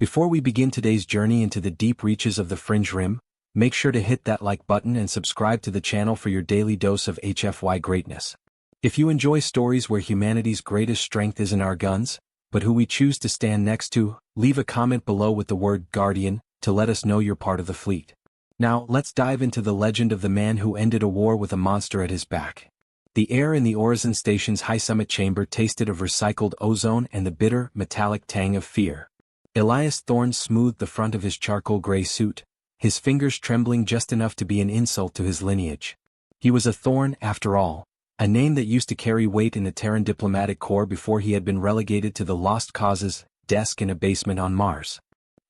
Before we begin today's journey into the deep reaches of the Fringe Rim, make sure to hit that like button and subscribe to the channel for your daily dose of HFY greatness. If you enjoy stories where humanity's greatest strength isn't our guns, but who we choose to stand next to, leave a comment below with the word Guardian to let us know you're part of the fleet. Now, let's dive into the legend of the man who ended a war with a monster at his back. The air in the Horizon Station's high summit chamber tasted of recycled ozone and the bitter, metallic tang of fear. Elias Thorne smoothed the front of his charcoal gray suit, his fingers trembling just enough to be an insult to his lineage. He was a Thorne, after all, a name that used to carry weight in the Terran diplomatic corps before he had been relegated to the Lost Causes desk in a basement on Mars.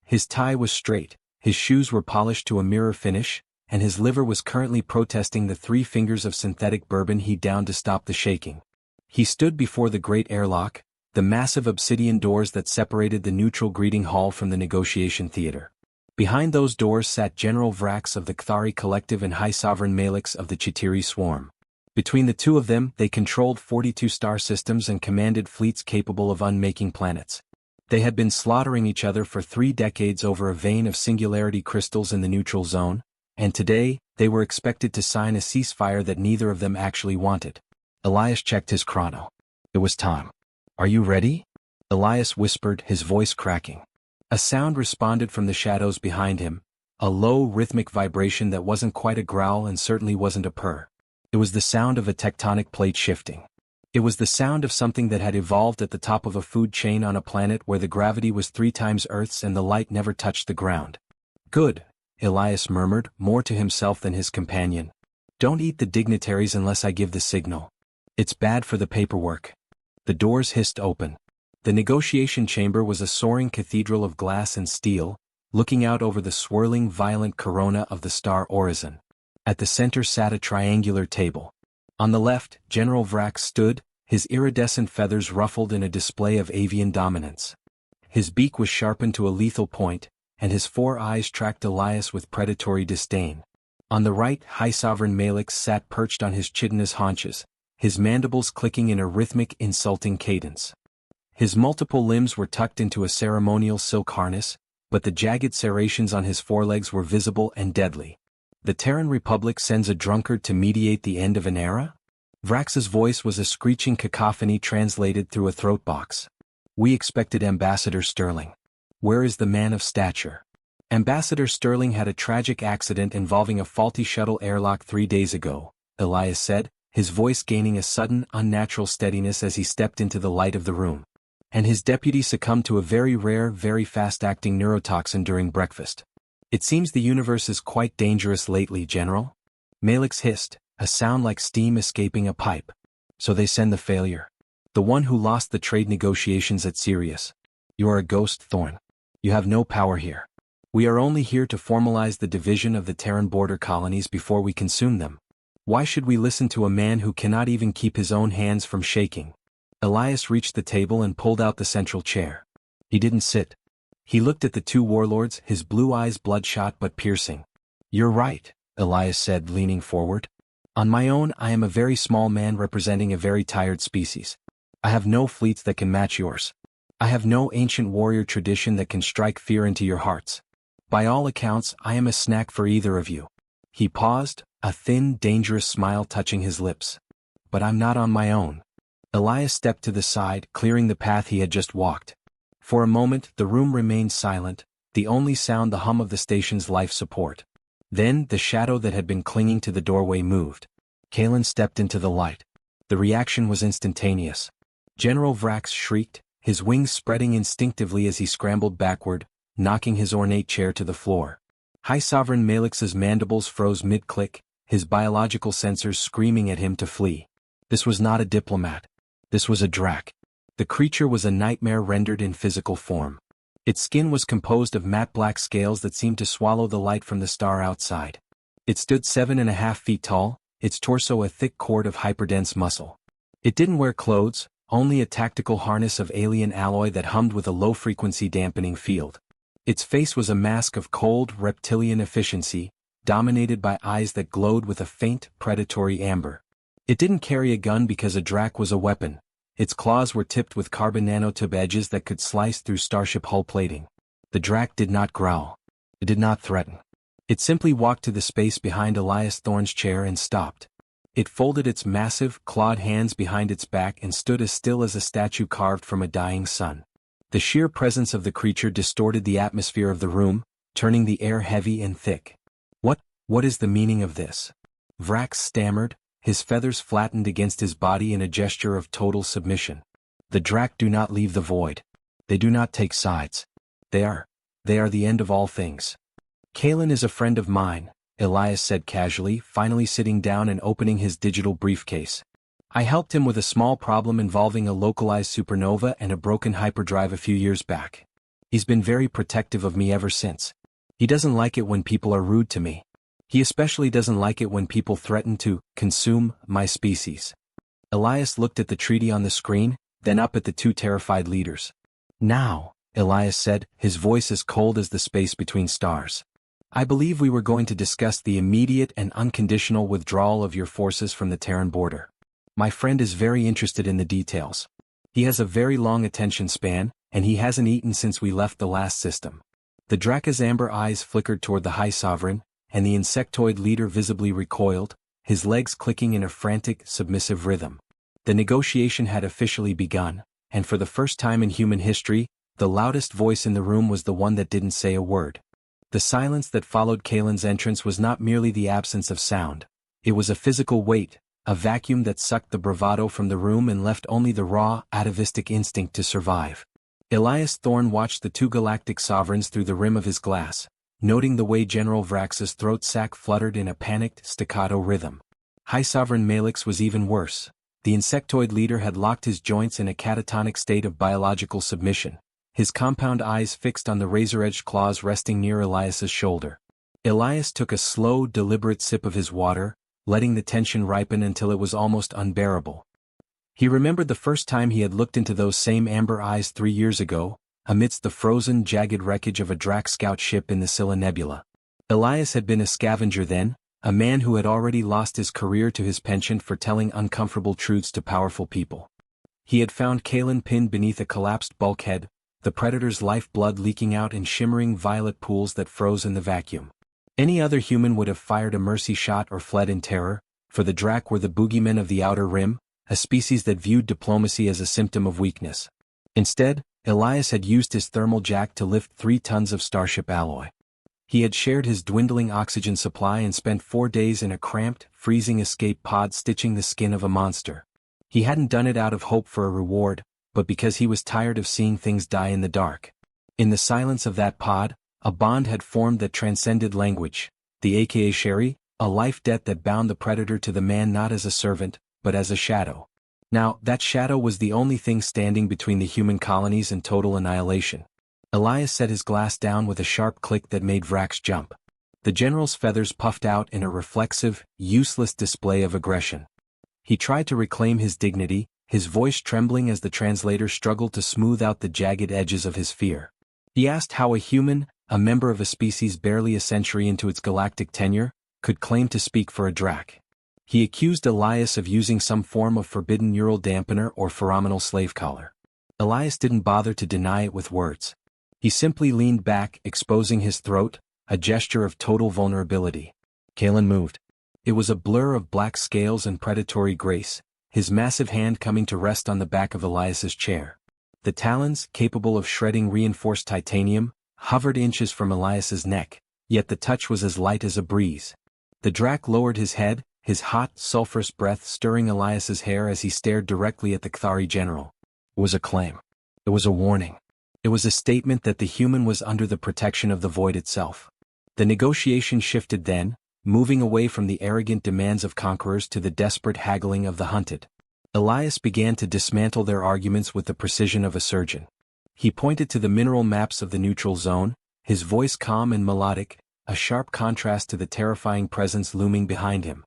His tie was straight, his shoes were polished to a mirror finish, and his liver was currently protesting the 3 fingers of synthetic bourbon he downed to stop the shaking. He stood before the great airlock, the massive obsidian doors that separated the neutral greeting hall from the negotiation theater. Behind those doors sat General Vrax of the Kthari Collective and High Sovereign Malix of the Chitiri Swarm. Between the two of them, they controlled 42 star systems and commanded fleets capable of unmaking planets. They had been slaughtering each other for 3 decades over a vein of singularity crystals in the neutral zone, and today, they were expected to sign a ceasefire that neither of them actually wanted. Elias checked his chrono. It was time. "Are you ready?" Elias whispered, his voice cracking. A sound responded from the shadows behind him, a low rhythmic vibration that wasn't quite a growl and certainly wasn't a purr. It was the sound of a tectonic plate shifting. It was the sound of something that had evolved at the top of a food chain on a planet where the gravity was 3 times Earth's and the light never touched the ground. "Good," Elias murmured, more to himself than his companion. "Don't eat the dignitaries unless I give the signal. It's bad for the paperwork." The doors hissed open. The negotiation chamber was a soaring cathedral of glass and steel, looking out over the swirling violent corona of the star Horizon. At the center sat a triangular table. On the left, General Vrax stood, his iridescent feathers ruffled in a display of avian dominance. His beak was sharpened to a lethal point, and his 4 eyes tracked Elias with predatory disdain. On the right, High Sovereign Malix sat perched on his chitinous haunches, his mandibles clicking in a rhythmic, insulting cadence. His multiple limbs were tucked into a ceremonial silk harness, but the jagged serrations on his forelegs were visible and deadly. "The Terran Republic sends a drunkard to mediate the end of an era?" Vrax's voice was a screeching cacophony translated through a throat box. "We expected Ambassador Sterling. Where is the man of stature?" Ambassador Sterling had a tragic accident involving a faulty shuttle airlock 3 days ago, Elias said, his voice gaining a sudden, unnatural steadiness as he stepped into the light of the room. "And his deputy succumbed to a very rare, very fast-acting neurotoxin during breakfast. It seems the universe is quite dangerous lately, General." Malix hissed, a sound like steam escaping a pipe. "So they send the failure. The one who lost the trade negotiations at Sirius. You are a ghost, Thorne. You have no power here. We are only here to formalize the division of the Terran border colonies before we consume them. Why should we listen to a man who cannot even keep his own hands from shaking?" Elias reached the table and pulled out the central chair. He didn't sit. He looked at the 2 warlords, his blue eyes bloodshot but piercing. "You're right," Elias said, leaning forward. "On my own, I am a very small man representing a very tired species. I have no fleets that can match yours. I have no ancient warrior tradition that can strike fear into your hearts. By all accounts, I am a snack for either of you." He paused, a thin, dangerous smile touching his lips. "But I'm not on my own." Elias stepped to the side, clearing the path he had just walked. For a moment, the room remained silent, the only sound the hum of the station's life support. Then, the shadow that had been clinging to the doorway moved. Kalen stepped into the light. The reaction was instantaneous. General Vrax shrieked, his wings spreading instinctively as he scrambled backward, knocking his ornate chair to the floor. High Sovereign Malix's mandibles froze mid-click, his biological sensors screaming at him to flee. This was not a diplomat. This was a Drac. The creature was a nightmare rendered in physical form. Its skin was composed of matte black scales that seemed to swallow the light from the star outside. It stood 7.5 feet tall, its torso a thick cord of hyperdense muscle. It didn't wear clothes, only a tactical harness of alien alloy that hummed with a low-frequency dampening field. Its face was a mask of cold, reptilian efficiency, dominated by eyes that glowed with a faint, predatory amber. It didn't carry a gun because a Drac was a weapon. Its claws were tipped with carbon nanotube edges that could slice through starship hull plating. The Drac did not growl. It did not threaten. It simply walked to the space behind Elias Thorne's chair and stopped. It folded its massive, clawed hands behind its back and stood as still as a statue carved from a dying sun. The sheer presence of the creature distorted the atmosphere of the room, turning the air heavy and thick. What is the meaning of this?" Vrax stammered, his feathers flattened against his body in a gesture of total submission. "The Drac do not leave the void. They do not take sides. They are the end of all things." "Kalen is a friend of mine," Elias said casually, finally sitting down and opening his digital briefcase. "I helped him with a small problem involving a localized supernova and a broken hyperdrive a few years back. He's been very protective of me ever since. He doesn't like it when people are rude to me. He especially doesn't like it when people threaten to consume my species." Elias looked at the treaty on the screen, then up at the two terrified leaders. "Now," Elias said, his voice as cold as the space between stars. "I believe we were going to discuss the immediate and unconditional withdrawal of your forces from the Terran border. My friend is very interested in the details. He has a very long attention span, and he hasn't eaten since we left the last system." The Draca's amber eyes flickered toward the High Sovereign, and the insectoid leader visibly recoiled, his legs clicking in a frantic, submissive rhythm. The negotiation had officially begun, and for the first time in human history, the loudest voice in the room was the one that didn't say a word. The silence that followed Kalen's entrance was not merely the absence of sound. It was a physical weight, a vacuum that sucked the bravado from the room and left only the raw, atavistic instinct to survive. Elias Thorne watched the two galactic sovereigns through the rim of his glass, noting the way General Vrax's throat sac fluttered in a panicked, staccato rhythm. High Sovereign Malix was even worse. The insectoid leader had locked his joints in a catatonic state of biological submission, his compound eyes fixed on the razor-edged claws resting near Elias's shoulder. Elias took a slow, deliberate sip of his water, letting the tension ripen until it was almost unbearable. He remembered the first time he had looked into those same amber eyes 3 years ago, amidst the frozen, jagged wreckage of a Drac scout ship in the Scylla Nebula. Elias had been a scavenger then, a man who had already lost his career to his penchant for telling uncomfortable truths to powerful people. He had found Kalen pinned beneath a collapsed bulkhead, the Predator's lifeblood leaking out in shimmering violet pools that froze in the vacuum. Any other human would have fired a mercy shot or fled in terror, for the Drac were the boogeymen of the Outer Rim, a species that viewed diplomacy as a symptom of weakness. Instead, Elias had used his thermal jack to lift 3 tons of Starship alloy. He had shared his dwindling oxygen supply and spent 4 days in a cramped, freezing escape pod stitching the skin of a monster. He hadn't done it out of hope for a reward, but because he was tired of seeing things die in the dark. In the silence of that pod, a bond had formed that transcended language, the aka Sherry, a life debt that bound the Predator to the man not as a servant, but as a shadow. Now, that shadow was the only thing standing between the human colonies and total annihilation. Elias set his glass down with a sharp click that made Vrax jump. The general's feathers puffed out in a reflexive, useless display of aggression. He tried to reclaim his dignity, his voice trembling as the translator struggled to smooth out the jagged edges of his fear. He asked how a human, a member of a species barely a century into its galactic tenure, could claim to speak for a Drac. He accused Elias of using some form of forbidden neural dampener or pheromonal slave collar. Elias didn't bother to deny it with words. He simply leaned back, exposing his throat, a gesture of total vulnerability. Kalen moved. It was a blur of black scales and predatory grace, his massive hand coming to rest on the back of Elias's chair. The talons, capable of shredding reinforced titanium, hovered inches from Elias's neck, yet the touch was as light as a breeze. The Drac lowered his head, his hot, sulphurous breath stirring Elias's hair as he stared directly at the Kthari general. It was a claim. It was a warning. It was a statement that the human was under the protection of the void itself. The negotiation shifted then, moving away from the arrogant demands of conquerors to the desperate haggling of the hunted. Elias began to dismantle their arguments with the precision of a surgeon. He pointed to the mineral maps of the neutral zone, his voice calm and melodic, a sharp contrast to the terrifying presence looming behind him.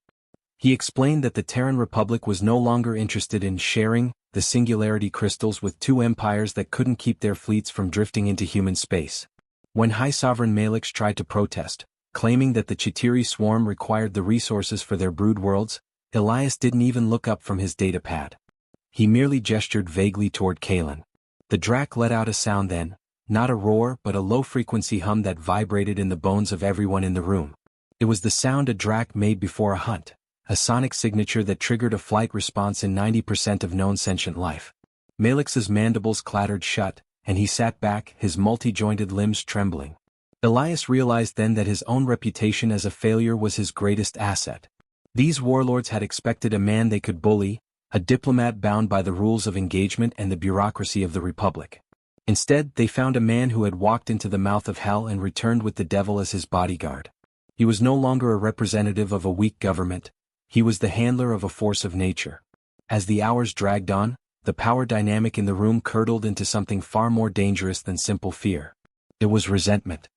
He explained that the Terran Republic was no longer interested in sharing the singularity crystals with 2 empires that couldn't keep their fleets from drifting into human space. When High Sovereign Malix tried to protest, claiming that the Chitiri swarm required the resources for their brood worlds, Elias didn't even look up from his datapad. He merely gestured vaguely toward Kalen. The Drac let out a sound then, not a roar but a low-frequency hum that vibrated in the bones of everyone in the room. It was the sound a drac made before a hunt, a sonic signature that triggered a flight response in 90% of known sentient life. Malix's mandibles clattered shut, and he sat back, his multi-jointed limbs trembling. Elias realized then that his own reputation as a failure was his greatest asset. These warlords had expected a man they could bully, a diplomat bound by the rules of engagement and the bureaucracy of the Republic. Instead, they found a man who had walked into the mouth of hell and returned with the devil as his bodyguard. He was no longer a representative of a weak government, he was the handler of a force of nature. As the hours dragged on, the power dynamic in the room curdled into something far more dangerous than simple fear. It was resentment.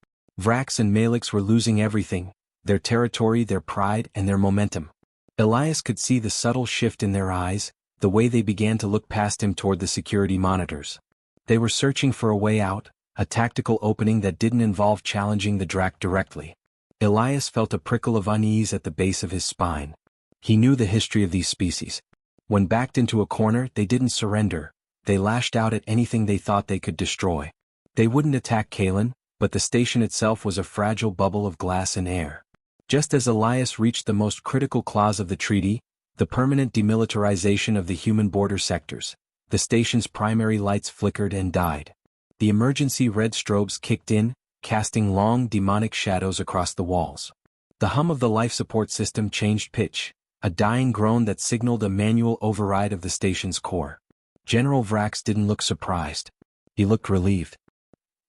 Vrax and Malix were losing everything, their territory, their pride, and their momentum. Elias could see the subtle shift in their eyes, the way they began to look past him toward the security monitors. They were searching for a way out, a tactical opening that didn't involve challenging the drac directly. Elias felt a prickle of unease at the base of his spine. He knew the history of these species. When backed into a corner, they didn't surrender, they lashed out at anything they thought they could destroy. They wouldn't attack Kalen, but the station itself was a fragile bubble of glass and air. Just as Elias reached the most critical clause of the treaty, the permanent demilitarization of the human border sectors, the station's primary lights flickered and died. The emergency red strobes kicked in, casting long demonic shadows across the walls. The hum of the life support system changed pitch, a dying groan that signaled a manual override of the station's core. General Vrax didn't look surprised. He looked relieved.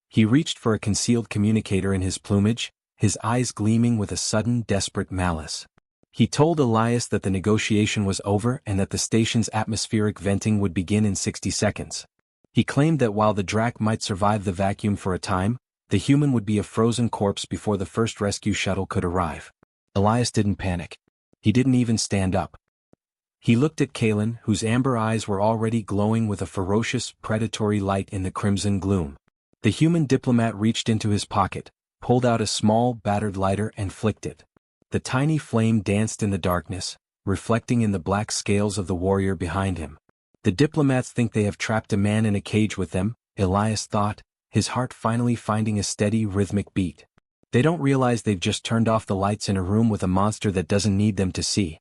He reached for a concealed communicator in his plumage, his eyes gleaming with a sudden, desperate malice. He told Elias that the negotiation was over and that the station's atmospheric venting would begin in 60 seconds. He claimed that while the drac might survive the vacuum for a time, the human would be a frozen corpse before the first rescue shuttle could arrive. Elias didn't panic. He didn't even stand up. He looked at Kalen, whose amber eyes were already glowing with a ferocious, predatory light in the crimson gloom. The human diplomat reached into his pocket, pulled out a small, battered lighter and flicked it. The tiny flame danced in the darkness, reflecting in the black scales of the warrior behind him. The diplomats think they have trapped a man in a cage with them, Elias thought, his heart finally finding a steady, rhythmic beat. They don't realize they've just turned off the lights in a room with a monster that doesn't need them to see.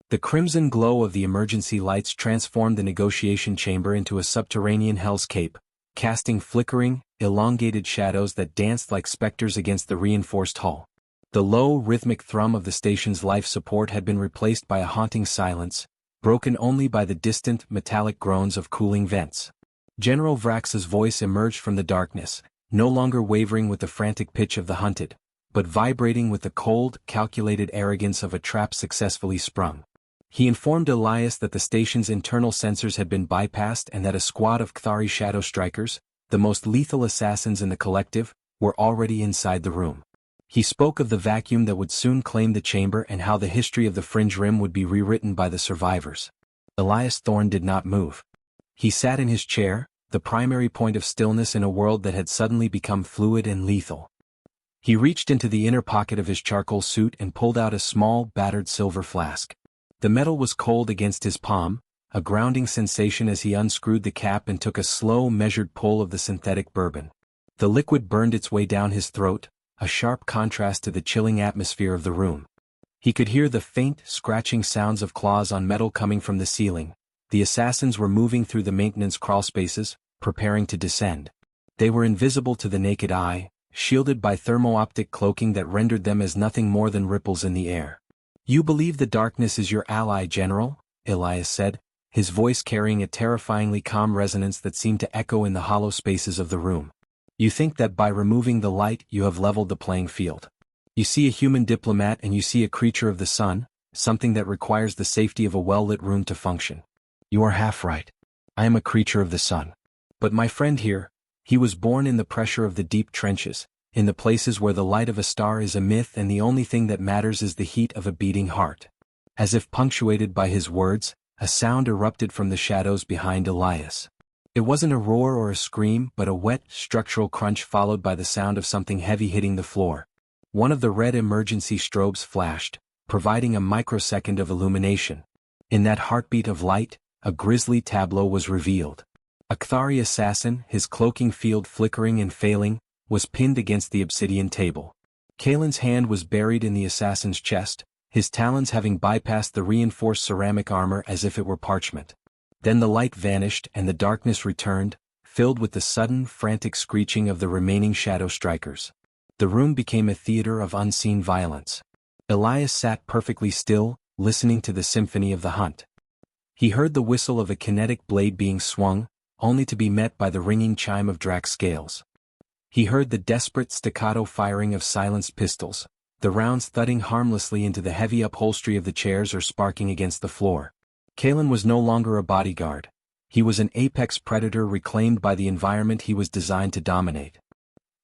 The crimson glow of the emergency lights transformed the negotiation chamber into a subterranean hellscape, casting flickering, elongated shadows that danced like specters against the reinforced hull. The low, rhythmic thrum of the station's life support had been replaced by a haunting silence, broken only by the distant, metallic groans of cooling vents. General Vrax's voice emerged from the darkness, no longer wavering with the frantic pitch of the hunted, but vibrating with the cold, calculated arrogance of a trap successfully sprung. He informed Elias that the station's internal sensors had been bypassed and that a squad of Kthari Shadow Strikers, the most lethal assassins in the collective, were already inside the room. He spoke of the vacuum that would soon claim the chamber and how the history of the Fringe Rim would be rewritten by the survivors. Elias Thorne did not move. He sat in his chair, the primary point of stillness in a world that had suddenly become fluid and lethal. He reached into the inner pocket of his charcoal suit and pulled out a small, battered silver flask. The metal was cold against his palm, a grounding sensation as he unscrewed the cap and took a slow, measured pull of the synthetic bourbon. The liquid burned its way down his throat, a sharp contrast to the chilling atmosphere of the room. He could hear the faint, scratching sounds of claws on metal coming from the ceiling. The assassins were moving through the maintenance crawlspaces, preparing to descend. They were invisible to the naked eye, shielded by thermo-optic cloaking that rendered them as nothing more than ripples in the air. "You believe the darkness is your ally, General?" Elias said, his voice carrying a terrifyingly calm resonance that seemed to echo in the hollow spaces of the room. "You think that by removing the light you have leveled the playing field. You see a human diplomat and you see a creature of the sun, something that requires the safety of a well-lit room to function. You are half right. I am a creature of the sun. But my friend here, he was born in the pressure of the deep trenches, in the places where the light of a star is a myth and the only thing that matters is the heat of a beating heart." As if punctuated by his words, a sound erupted from the shadows behind Elias. It wasn't a roar or a scream but a wet, structural crunch followed by the sound of something heavy hitting the floor. One of the red emergency strobes flashed, providing a microsecond of illumination. In that heartbeat of light, a grisly tableau was revealed. A Kthari assassin, his cloaking field flickering and failing, was pinned against the obsidian table. Kalen's hand was buried in the assassin's chest, his talons having bypassed the reinforced ceramic armor as if it were parchment. Then the light vanished and the darkness returned, filled with the sudden, frantic screeching of the remaining shadow strikers. The room became a theater of unseen violence. Elias sat perfectly still, listening to the symphony of the hunt. He heard the whistle of a kinetic blade being swung, only to be met by the ringing chime of Drax scales. He heard the desperate staccato firing of silenced pistols, the rounds thudding harmlessly into the heavy upholstery of the chairs or sparking against the floor. Kalen was no longer a bodyguard. He was an apex predator reclaimed by the environment he was designed to dominate.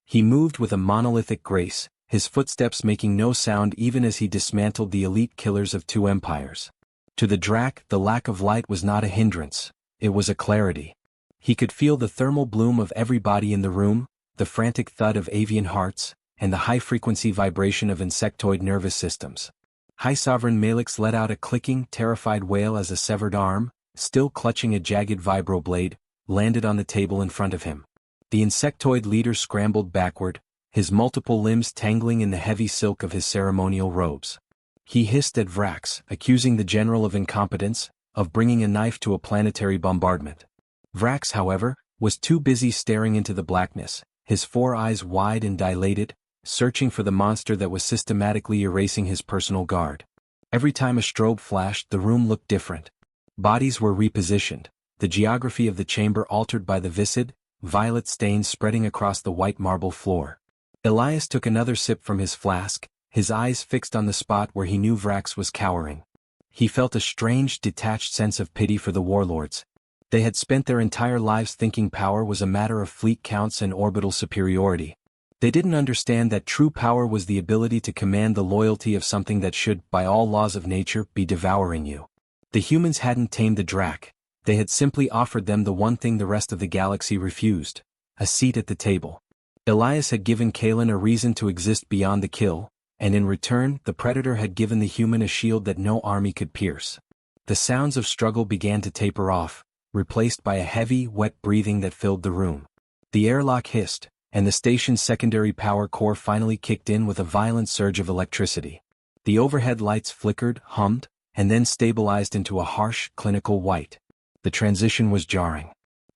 He moved with a monolithic grace, his footsteps making no sound even as he dismantled the elite killers of two empires. To the Drac, the lack of light was not a hindrance, it was a clarity. He could feel the thermal bloom of every body in the room, the frantic thud of avian hearts, and the high-frequency vibration of insectoid nervous systems. High Sovereign Malix let out a clicking, terrified wail as a severed arm, still clutching a jagged vibroblade, landed on the table in front of him. The insectoid leader scrambled backward, his multiple limbs tangling in the heavy silk of his ceremonial robes. He hissed at Vrax, accusing the general of incompetence, of bringing a knife to a planetary bombardment. Vrax, however, was too busy staring into the blackness, his four eyes wide and dilated, searching for the monster that was systematically erasing his personal guard. Every time a strobe flashed, the room looked different. Bodies were repositioned, the geography of the chamber altered by the viscid, violet stains spreading across the white marble floor. Elias took another sip from his flask, his eyes fixed on the spot where he knew Vrax was cowering. He felt a strange, detached sense of pity for the warlords. They had spent their entire lives thinking power was a matter of fleet counts and orbital superiority. They didn't understand that true power was the ability to command the loyalty of something that should, by all laws of nature, be devouring you. The humans hadn't tamed the Drac, they had simply offered them the one thing the rest of the galaxy refused: a seat at the table. Elias had given Kalen a reason to exist beyond the kill, and in return, the Predator had given the human a shield that no army could pierce. The sounds of struggle began to taper off, replaced by a heavy, wet breathing that filled the room. The airlock hissed, and the station's secondary power core finally kicked in with a violent surge of electricity. The overhead lights flickered, hummed, and then stabilized into a harsh, clinical white. The transition was jarring.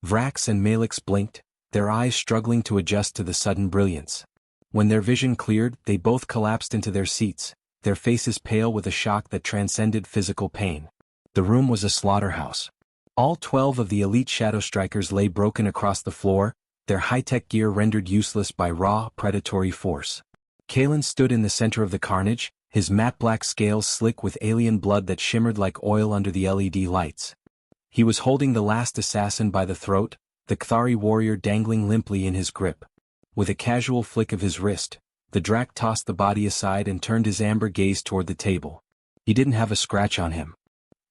Vrax and Malix blinked, their eyes struggling to adjust to the sudden brilliance. When their vision cleared, they both collapsed into their seats, their faces pale with a shock that transcended physical pain. The room was a slaughterhouse. All 12 of the elite Shadow Strikers lay broken across the floor, their high-tech gear rendered useless by raw, predatory force. Kalen stood in the center of the carnage, his matte black scales slick with alien blood that shimmered like oil under the LED lights. He was holding the last assassin by the throat, the Kthari warrior dangling limply in his grip. With a casual flick of his wrist, the Drac tossed the body aside and turned his amber gaze toward the table. He didn't have a scratch on him.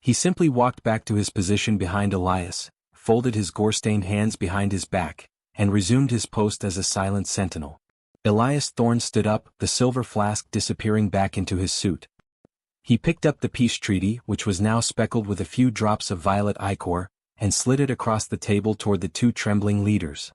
He simply walked back to his position behind Elias, folded his gore-stained hands behind his back, and resumed his post as a silent sentinel. Elias Thorne stood up, the silver flask disappearing back into his suit. He picked up the peace treaty, which was now speckled with a few drops of violet ichor, and slid it across the table toward the two trembling leaders.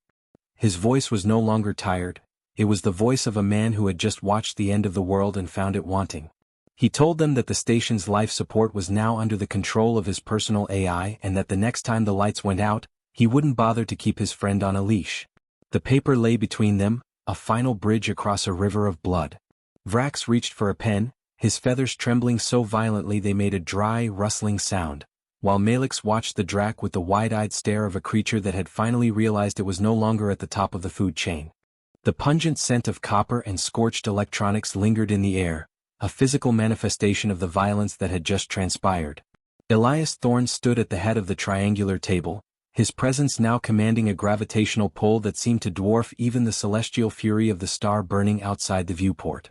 His voice was no longer tired, it was the voice of a man who had just watched the end of the world and found it wanting. He told them that the station's life support was now under the control of his personal AI and that the next time the lights went out, he wouldn't bother to keep his friend on a leash. The paper lay between them, a final bridge across a river of blood. Vrax reached for a pen, his feathers trembling so violently they made a dry, rustling sound, while Malix watched the Drac with the wide-eyed stare of a creature that had finally realized it was no longer at the top of the food chain. The pungent scent of copper and scorched electronics lingered in the air, a physical manifestation of the violence that had just transpired. Elias Thorne stood at the head of the triangular table, his presence now commanding a gravitational pull that seemed to dwarf even the celestial fury of the star burning outside the viewport.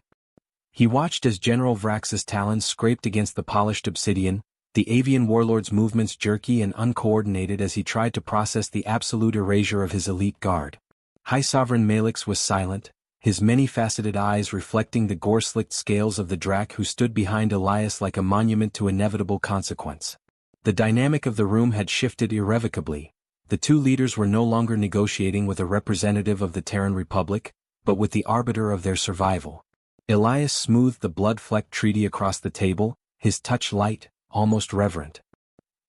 He watched as General Vrax's talons scraped against the polished obsidian, the avian warlord's movements jerky and uncoordinated as he tried to process the absolute erasure of his elite guard. High Sovereign Malix was silent, his many-faceted eyes reflecting the gore-slicked scales of the Drac who stood behind Elias like a monument to inevitable consequence. The dynamic of the room had shifted irrevocably. The two leaders were no longer negotiating with a representative of the Terran Republic, but with the arbiter of their survival. Elias smoothed the blood-flecked treaty across the table, his touch light, almost reverent.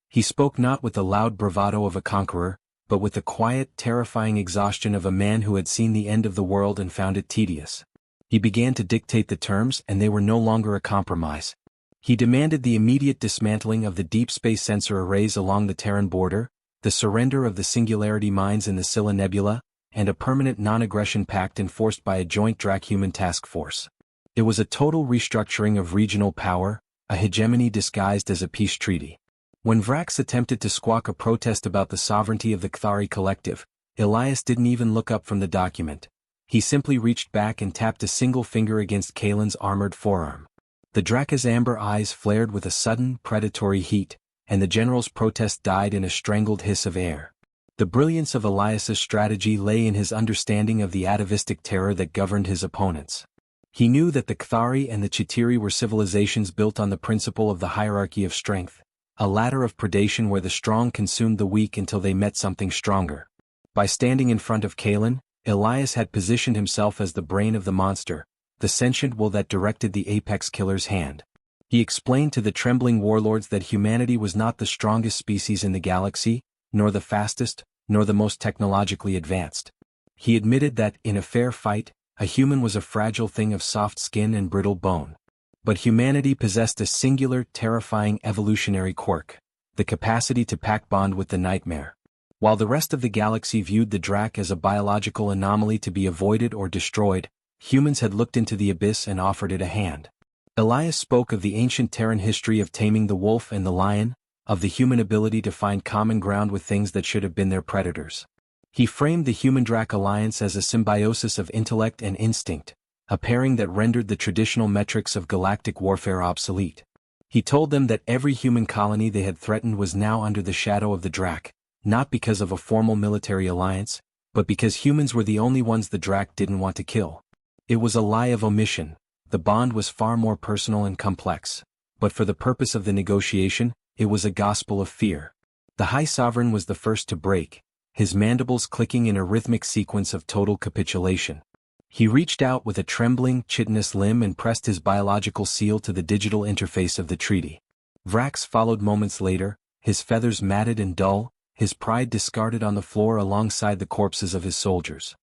He spoke not with the loud bravado of a conqueror, but with the quiet, terrifying exhaustion of a man who had seen the end of the world and found it tedious. He began to dictate the terms, and they were no longer a compromise. He demanded the immediate dismantling of the deep space sensor arrays along the Terran border, the surrender of the singularity mines in the Scylla Nebula, and a permanent non-aggression pact enforced by a joint Drac-human task force. It was a total restructuring of regional power, a hegemony disguised as a peace treaty. When Vrax attempted to squawk a protest about the sovereignty of the Kthari collective, Elias didn't even look up from the document. He simply reached back and tapped a single finger against Kalen's armored forearm. The Draka's amber eyes flared with a sudden, predatory heat, and the general's protest died in a strangled hiss of air. The brilliance of Elias's strategy lay in his understanding of the atavistic terror that governed his opponents. He knew that the Kthari and the Chitiri were civilizations built on the principle of the hierarchy of strength, a ladder of predation where the strong consumed the weak until they met something stronger. By standing in front of Kalen, Elias had positioned himself as the brain of the monster, the sentient will that directed the apex killer's hand. He explained to the trembling warlords that humanity was not the strongest species in the galaxy, nor the fastest, nor the most technologically advanced. He admitted that, in a fair fight, a human was a fragile thing of soft skin and brittle bone. But humanity possessed a singular, terrifying evolutionary quirk, the capacity to pack bond with the nightmare. While the rest of the galaxy viewed the Drac as a biological anomaly to be avoided or destroyed, humans had looked into the abyss and offered it a hand. Elias spoke of the ancient Terran history of taming the wolf and the lion, of the human ability to find common ground with things that should have been their predators. He framed the human-Drac alliance as a symbiosis of intellect and instinct, a pairing that rendered the traditional metrics of galactic warfare obsolete. He told them that every human colony they had threatened was now under the shadow of the Drac, not because of a formal military alliance, but because humans were the only ones the Drac didn't want to kill. It was a lie of omission. The bond was far more personal and complex, but for the purpose of the negotiation, it was a gospel of fear. The High Sovereign was the first to break, his mandibles clicking in a rhythmic sequence of total capitulation. He reached out with a trembling, chitinous limb and pressed his biological seal to the digital interface of the treaty. Vrax followed moments later, his feathers matted and dull, his pride discarded on the floor alongside the corpses of his soldiers.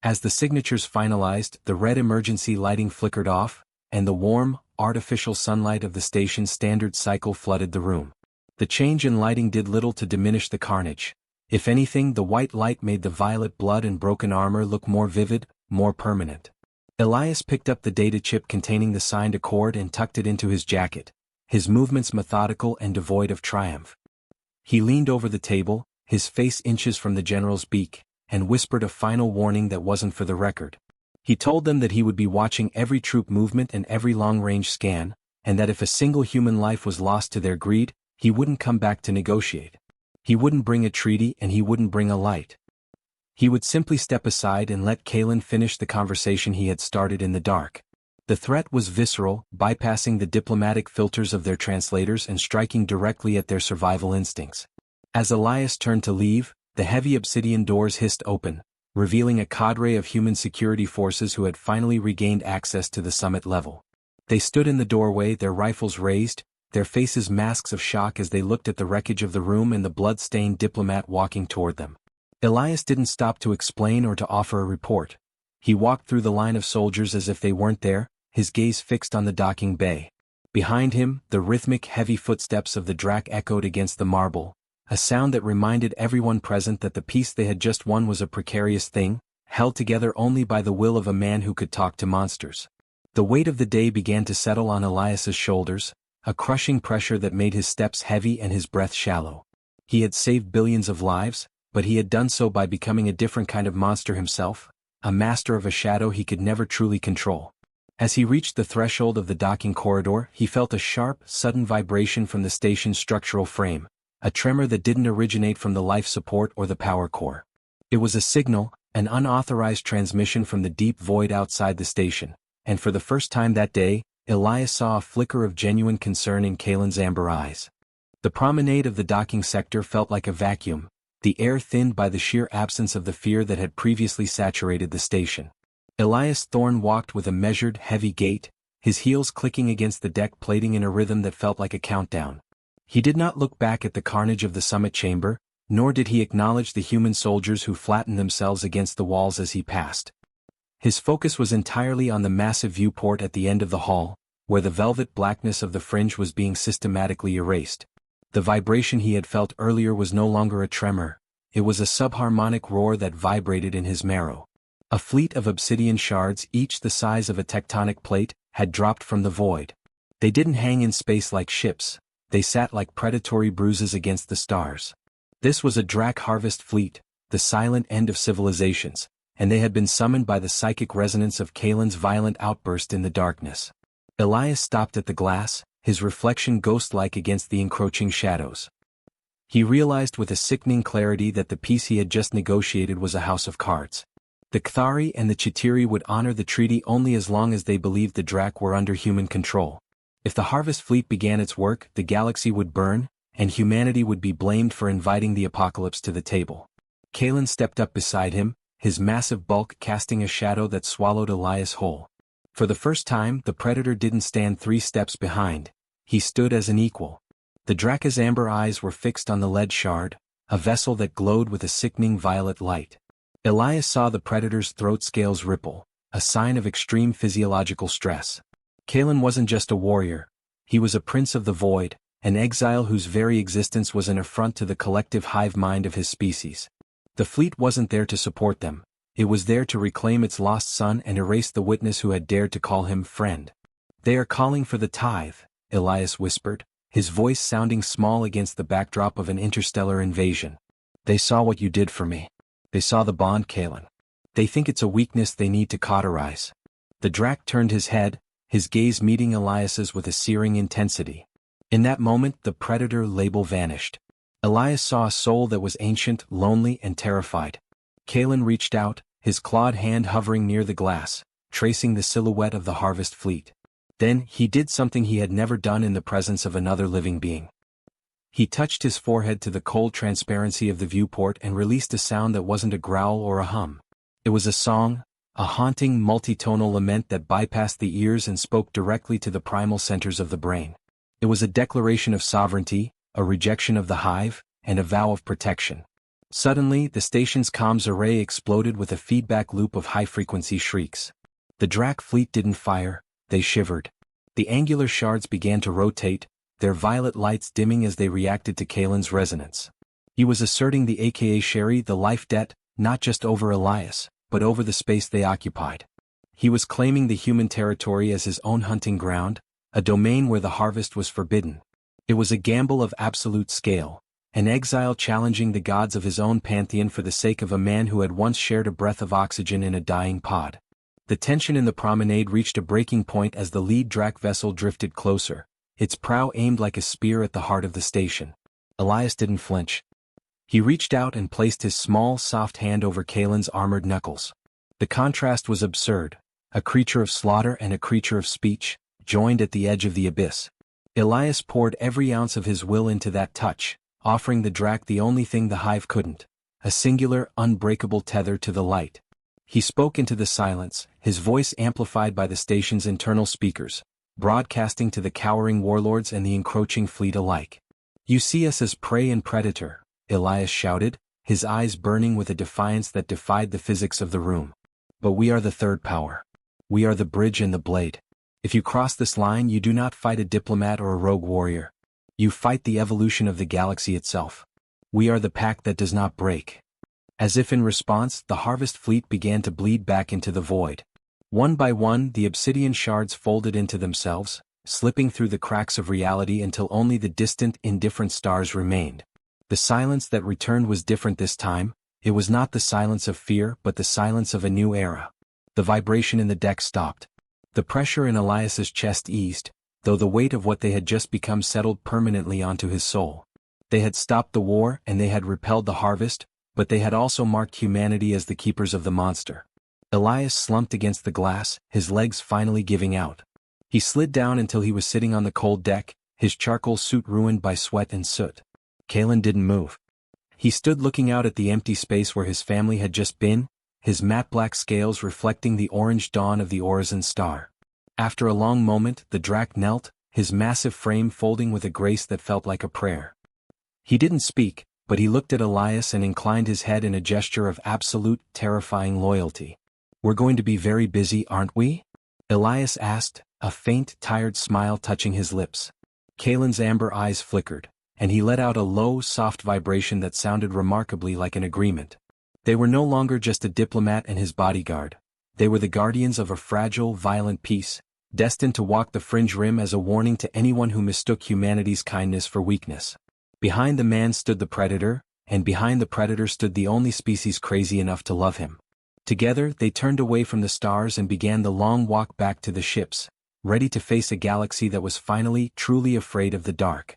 As the signatures finalized, the red emergency lighting flickered off, and the warm, artificial sunlight of the station's standard cycle flooded the room. The change in lighting did little to diminish the carnage. If anything, the white light made the violet blood and broken armor look more vivid, more permanent. Elias picked up the data chip containing the signed accord and tucked it into his jacket, his movements methodical and devoid of triumph. He leaned over the table, his face inches from the general's beak, and whispered a final warning that wasn't for the record. He told them that he would be watching every troop movement and every long-range scan, and that if a single human life was lost to their greed, he wouldn't come back to negotiate. He wouldn't bring a treaty and he wouldn't bring a light. He would simply step aside and let Kalen finish the conversation he had started in the dark. The threat was visceral, bypassing the diplomatic filters of their translators and striking directly at their survival instincts. As Elias turned to leave, the heavy obsidian doors hissed open, revealing a cadre of human security forces who had finally regained access to the summit level. They stood in the doorway, their rifles raised, their faces masks of shock as they looked at the wreckage of the room and the blood-stained diplomat walking toward them. Elias didn't stop to explain or to offer a report. He walked through the line of soldiers as if they weren't there, his gaze fixed on the docking bay. Behind him, the rhythmic, heavy footsteps of the Drac echoed against the marble, a sound that reminded everyone present that the peace they had just won was a precarious thing, held together only by the will of a man who could talk to monsters. The weight of the day began to settle on Elias's shoulders, a crushing pressure that made his steps heavy and his breath shallow. He had saved billions of lives, but he had done so by becoming a different kind of monster himself, a master of a shadow he could never truly control. As he reached the threshold of the docking corridor, he felt a sharp, sudden vibration from the station's structural frame, a tremor that didn't originate from the life support or the power core. It was a signal, an unauthorized transmission from the deep void outside the station, and for the first time that day, Elias saw a flicker of genuine concern in Kalen's amber eyes. The promenade of the docking sector felt like a vacuum, the air thinned by the sheer absence of the fear that had previously saturated the station. Elias Thorne walked with a measured, heavy gait, his heels clicking against the deck plating in a rhythm that felt like a countdown. He did not look back at the carnage of the summit chamber, nor did he acknowledge the human soldiers who flattened themselves against the walls as he passed. His focus was entirely on the massive viewport at the end of the hall, where the velvet blackness of the fringe was being systematically erased. The vibration he had felt earlier was no longer a tremor, it was a subharmonic roar that vibrated in his marrow. A fleet of obsidian shards, each the size of a tectonic plate, had dropped from the void. They didn't hang in space like ships, they sat like predatory bruises against the stars. This was a Drak harvest fleet, the silent end of civilizations, and they had been summoned by the psychic resonance of Kalen's violent outburst in the darkness. Elias stopped at the glass, his reflection ghost-like against the encroaching shadows. He realized with a sickening clarity that the peace he had just negotiated was a house of cards. The Kthari and the Chitiri would honor the treaty only as long as they believed the Drak were under human control. If the Harvest Fleet began its work, the galaxy would burn, and humanity would be blamed for inviting the apocalypse to the table. Kalen stepped up beside him, his massive bulk casting a shadow that swallowed Elias whole. For the first time, the Predator didn't stand 3 steps behind, he stood as an equal. The Draka's amber eyes were fixed on the lead shard, a vessel that glowed with a sickening violet light. Elias saw the Predator's throat scales ripple, a sign of extreme physiological stress. Kalen wasn't just a warrior, he was a prince of the void, an exile whose very existence was an affront to the collective hive mind of his species. The fleet wasn't there to support them, it was there to reclaim its lost son and erase the witness who had dared to call him friend. "They are calling for the tithe," Elias whispered, his voice sounding small against the backdrop of an interstellar invasion. "They saw what you did for me. They saw the bond, Kalen. They think it's a weakness they need to cauterize." The Drak turned his head, his gaze meeting Elias's with a searing intensity. In that moment the Predator label vanished. Elias saw a soul that was ancient, lonely, and terrified. Kalen reached out, his clawed hand hovering near the glass, tracing the silhouette of the Harvest Fleet. Then, he did something he had never done in the presence of another living being. He touched his forehead to the cold transparency of the viewport and released a sound that wasn't a growl or a hum. It was a song, a haunting multitonal lament that bypassed the ears and spoke directly to the primal centers of the brain. It was a declaration of sovereignty, a rejection of the hive, and a vow of protection. Suddenly, the station's comms array exploded with a feedback loop of high-frequency shrieks. The Drak fleet didn't fire, they shivered. The angular shards began to rotate, their violet lights dimming as they reacted to Kalen's resonance. He was asserting the aka Sherry the life debt, not just over Elias, but over the space they occupied. He was claiming the human territory as his own hunting ground, a domain where the harvest was forbidden. It was a gamble of absolute scale, an exile challenging the gods of his own pantheon for the sake of a man who had once shared a breath of oxygen in a dying pod. The tension in the promenade reached a breaking point as the lead Drak vessel drifted closer, its prow aimed like a spear at the heart of the station. Elias didn't flinch. He reached out and placed his small, soft hand over Kalen's armored knuckles. The contrast was absurd, a creature of slaughter and a creature of speech, joined at the edge of the abyss. Elias poured every ounce of his will into that touch, offering the Drak the only thing the hive couldn't, a singular, unbreakable tether to the light. He spoke into the silence, his voice amplified by the station's internal speakers, broadcasting to the cowering warlords and the encroaching fleet alike. "You see us as prey and predator," Elias shouted, his eyes burning with a defiance that defied the physics of the room. "But we are the third power. We are the bridge and the blade. If you cross this line, you do not fight a diplomat or a rogue warrior. You fight the evolution of the galaxy itself. We are the pact that does not break." As if in response, the Harvest Fleet began to bleed back into the void. One by one, the obsidian shards folded into themselves, slipping through the cracks of reality until only the distant, indifferent stars remained. The silence that returned was different this time. It was not the silence of fear but the silence of a new era. The vibration in the deck stopped. The pressure in Elias's chest eased, though the weight of what they had just become settled permanently onto his soul. They had stopped the war and they had repelled the harvest, but they had also marked humanity as the keepers of the monster. Elias slumped against the glass, his legs finally giving out. He slid down until he was sitting on the cold deck, his charcoal suit ruined by sweat and soot. Kalen didn't move. He stood looking out at the empty space where his family had just been, his matte black scales reflecting the orange dawn of the orison star. After a long moment, the Drac knelt, his massive frame folding with a grace that felt like a prayer. He didn't speak, but he looked at Elias and inclined his head in a gesture of absolute, terrifying loyalty. "We're going to be very busy, aren't we?" Elias asked, a faint, tired smile touching his lips. Kalen's amber eyes flickered, and he let out a low, soft vibration that sounded remarkably like an agreement. They were no longer just a diplomat and his bodyguard. They were the guardians of a fragile, violent peace, destined to walk the fringe rim as a warning to anyone who mistook humanity's kindness for weakness. Behind the man stood the predator, and behind the predator stood the only species crazy enough to love him. Together, they turned away from the stars and began the long walk back to the ships, ready to face a galaxy that was finally, truly afraid of the dark.